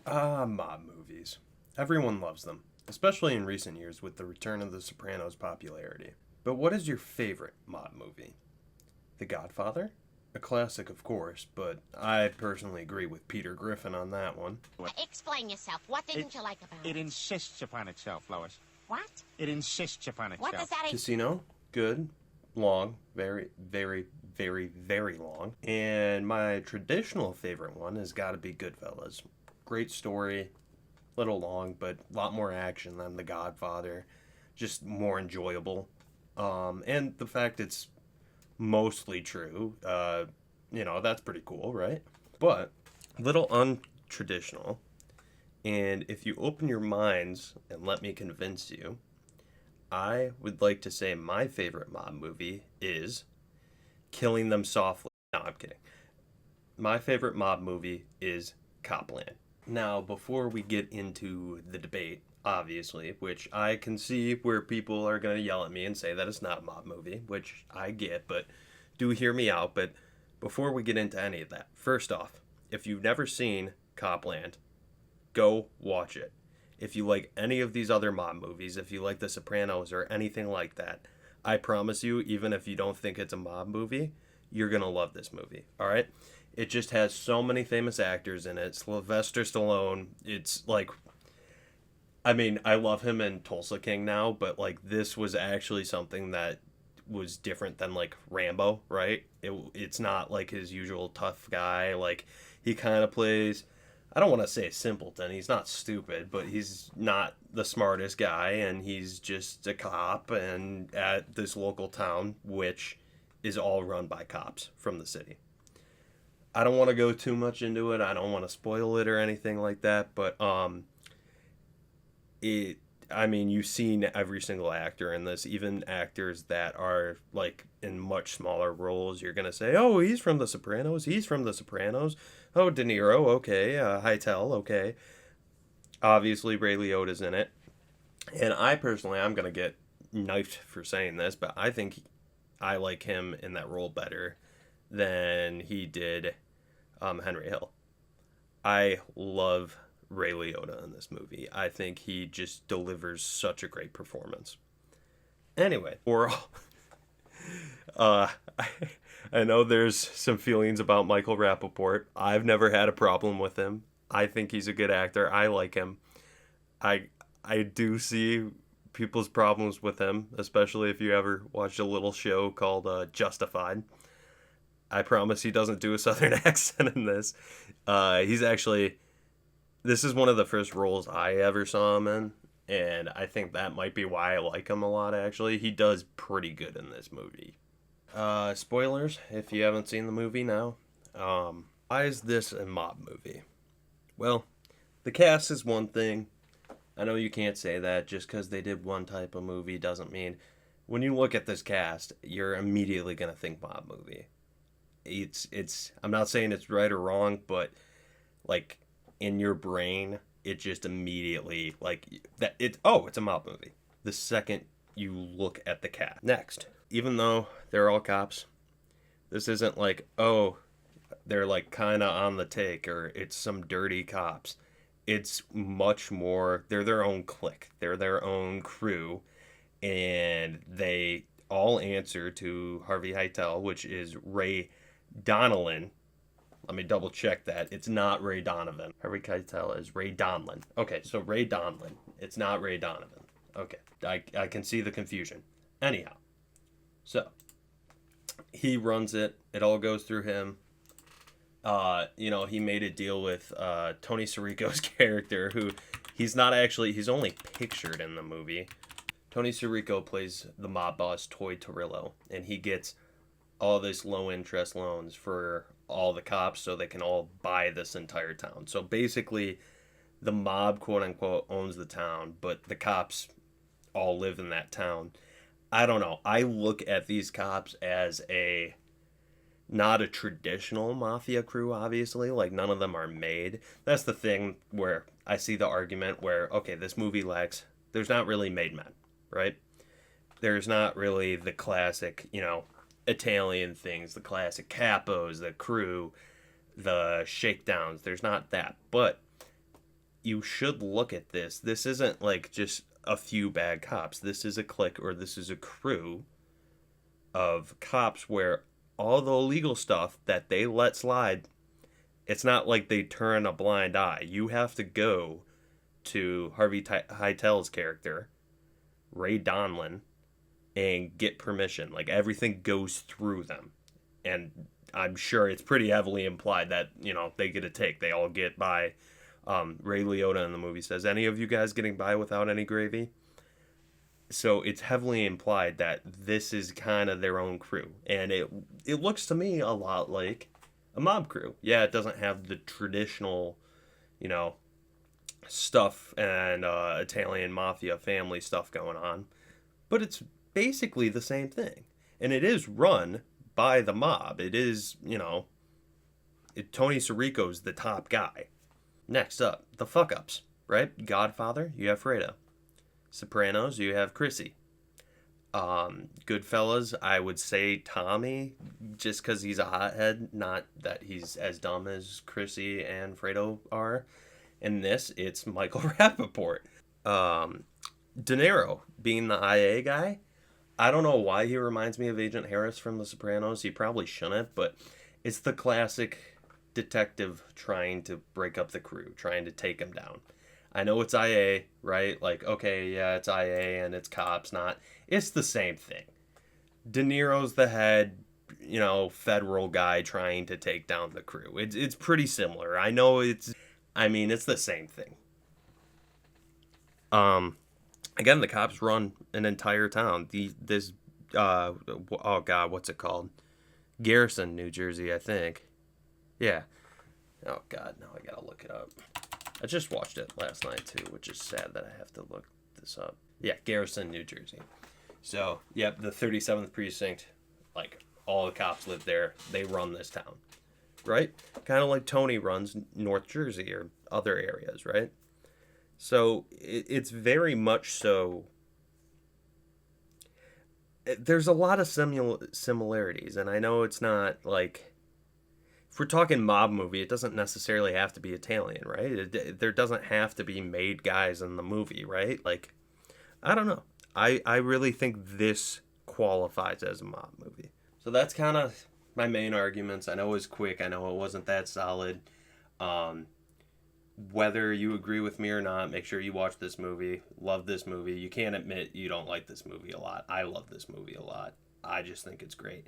Mob movies. Everyone loves them, especially in recent years with the return of The Sopranos' popularity. But what is your favorite mob movie? The Godfather? A classic, of course, but I personally agree with Peter Griffin on that one. Explain yourself. What didn't you like about it? It insists upon itself, Lois. What? It insists upon itself. What does that... Casino? Good. Long. Very, very, very, very long. And my traditional favorite one has got to be Goodfellas. Great story. Little long, but a lot more action than The Godfather. Just more enjoyable. And the fact it's mostly true, that's pretty cool, right? But a little untraditional. And if you open your minds and let me convince you, I would like to say my favorite mob movie is Killing Them Softly. No, I'm kidding. My favorite mob movie is Copland. Now, before we get into the debate, obviously, which I can see where people are going to yell at me and say that it's not a mob movie, which I get, but do hear me out. But before we get into any of that, first off, if you've never seen Copland, go watch it. If you like any of these other mob movies, if you like The Sopranos or anything like that, I promise you, even if you don't think it's a mob movie, you're going to love this movie, all right? It just has so many famous actors in it. Sylvester Stallone, it's like... I mean, I love him in Tulsa King now, but, like, this was actually something that was different than, like, Rambo, right? It's not, like, his usual tough guy. Like, he kind of plays... I don't want to say simpleton. He's not stupid, but he's not the smartest guy, and he's just a cop and at this local town, which is all run by cops from the city. I don't want to go too much into it. I don't want to spoil it or anything like that, but you've seen every single actor in this, even actors that are like in much smaller roles. You're gonna say, "Oh, he's from The Sopranos. He's from The Sopranos. Oh, De Niro, okay. Keitel, okay." Obviously, Ray Liotta's in it, and I'm gonna get knifed for saying this, but I think I like him in that role better than he did Henry Hill. I love Ray Liotta in this movie. I think he just delivers such a great performance. Anyway, overall, I know there's some feelings about Michael Rappaport. I've never had a problem with him. I think he's a good actor. I like him. I do see people's problems with him, especially if you ever watched a little show called Justified. I promise he doesn't do a southern accent in this. This is one of the first roles I ever saw him in, and I think that might be why I like him a lot, actually. He does pretty good in this movie. Spoilers, if you haven't seen the movie now. Why is this a mob movie? Well, the cast is one thing. I know you can't say that just because they did one type of movie doesn't mean... When you look at this cast, you're immediately going to think mob movie. I'm not saying it's right or wrong, but, like... in your brain, it just immediately, it's a mob movie. The second you look at the cast. Next, even though they're all cops, this isn't like, oh, they're like kind of on the take, or it's some dirty cops. It's much more, they're their own clique. They're their own crew, and they all answer to Harvey Keitel, which is Ray Donnellan. Let me double check that. It's not Ray Donovan. Harvey Keitel is Ray Donlin. Okay, so Ray Donlin. It's not Ray Donovan. Okay, I can see the confusion. Anyhow, so he runs it. It all goes through him. He made a deal with Tony Sirico's character, who he's only pictured in the movie. Tony Sirico plays the mob boss, Toy Torillo, and he gets all this low-interest loans for all the cops so they can all buy this entire town. So basically, the mob, quote-unquote, owns the town, but the cops all live in that town. I don't know. I look at these cops as not a traditional mafia crew, obviously. Like, none of them are made. That's the thing where I see the argument where, okay, this movie lacks... There's not really made men, right? There's not really the classic, Italian things, the classic capos, the crew, the shakedowns. There's not that. But you should look at this. This isn't like just a few bad cops. This is a clique, or this is a crew of cops where all the illegal stuff that they let slide, it's not like they turn a blind eye. You have to go to Harvey Keitel's character, Ray Donlin, and get permission. Like, everything goes through them. And I'm sure it's pretty heavily implied that, you know, they get a take. They all get by. Ray Liotta in the movie says, any of you guys getting by without any gravy? So it's heavily implied that this is kind of their own crew. And it looks to me a lot like a mob crew. Yeah, it doesn't have the traditional, you know, stuff and Italian mafia family stuff going on. But it's basically the same thing. And it is run by the mob. It is, you know, Tony Sirico's the top guy. Next up, the fuck-ups, right? Godfather, you have Fredo. Sopranos, you have Chrissy. Goodfellas, I would say Tommy, just because he's a hothead, not that he's as dumb as Chrissy and Fredo are. In this, it's Michael Rappaport. De Niro, being the IA guy, I don't know why he reminds me of Agent Harris from The Sopranos. He probably shouldn't, but it's the classic detective trying to break up the crew, trying to take him down. I know it's IA, right? Like, okay, yeah, it's IA and it's cops, not... It's the same thing. De Niro's the head, you know, federal guy trying to take down the crew. It's pretty similar. I know it's the same thing. Again, the cops run an entire town. Oh God, what's it called? Garrison, New Jersey, I think. Yeah. Oh God, now I gotta look it up. I just watched it last night too, which is sad that I have to look this up. Yeah, Garrison, New Jersey. So, yep, the 37th precinct, like, all the cops live there. They run this town, right? Kind of like Tony runs North Jersey or other areas, right? So, it's very much so... There's a lot of similarities, and I know it's not, like... If we're talking mob movie, it doesn't necessarily have to be Italian, right? There doesn't have to be made guys in the movie, right? Like, I don't know. I really think this qualifies as a mob movie. So that's kind of my main arguments. I know it was quick. I know it wasn't that solid. Whether you agree with me or not, make sure you watch this movie. Love this movie. You can't admit you don't like this movie a lot. I love this movie a lot. I just think it's great.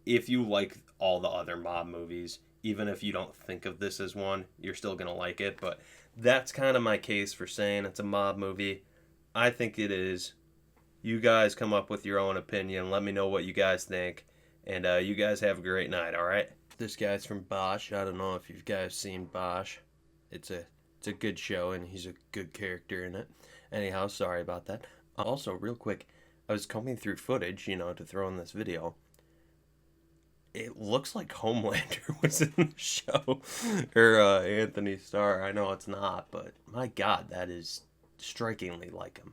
If you like all the other mob movies, even if you don't think of this as one, you're still going to like it. But that's kind of my case for saying it's a mob movie. I think it is. You guys come up with your own opinion. Let me know what you guys think. And you guys have a great night, all right? This guy's from Bosch. I don't know if you guys seen Bosch. It's a good show, and he's a good character in it. Anyhow, sorry about that. Also, real quick, I was combing through footage, you know, to throw in this video. It looks like Homelander was in the show, or Anthony Starr. I know it's not, but my God, that is strikingly like him.